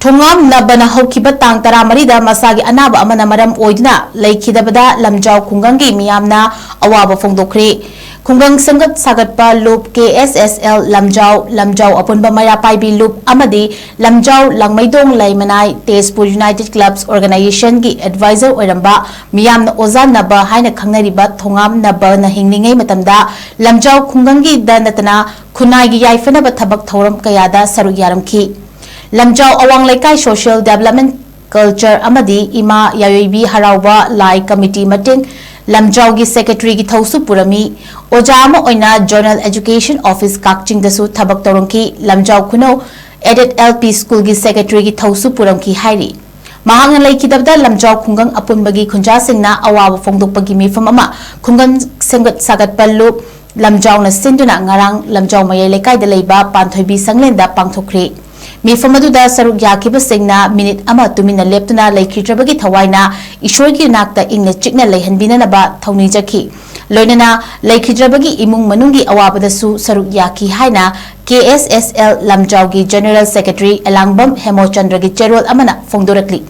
Thongam Naba Houkhiba Tang Taramarida Mashagi Anaba Amana Maram Oiduna Leikhidabada Lamjao Khunggang MEEYAMNA AWABA PHONGDOKKHRE Khunggang Sangat Sagatpa Loop KSSL Lamjao Apunba Mayapaibi Loop Amadi Lamjao Langmaidong Laimanai Tezpur United Clubs Organization Gi Advisor Oiramba MEEYAMNA Oza Naba Haina Khangnariba Thongam Naba na hinglingai matamda Lamjao Khunggang gi danatana Khunai gi yaifanaba thabak thoram kayada saruk yaramki Lamjao Awang Laikai Social Development Culture Amadi Ima Yayoibi Harauba Lai Committee Mating Lamjao gi Secretary gi Thausu Purami Ojama Oina Journal Education Office Kakching Dasu Thabak Torongki Lamjao Kuno Edit LP School gi Secretary gi Thausu Puramki Hairi Mahang Leikhidabada Lamjao Khunggang Apunbagi Khunja Singna Awaba Phongdokpagi Mifam Ama Khunggang Sangat Sagatpa Loop Lamjao na Sinduna Ngarang Lamjao Mayai Laikai da Leiba Panthoibi Sanglenda Pangthokre Mifamaduda Saruk Yakiba Singna Minute Ama Tumina Leptuna Leikhidabagi Thawaina Ishorgi Nakta Ingna Chikna Leihanbina Naba Thawni Jaki Loinana Leikhidabagi Imung Manungi Awabadasu Saruk Yaki Haina KSSL Lamjao gi General Secretary Elangbam Hemochandra gi Cherol Amana Phongdorakli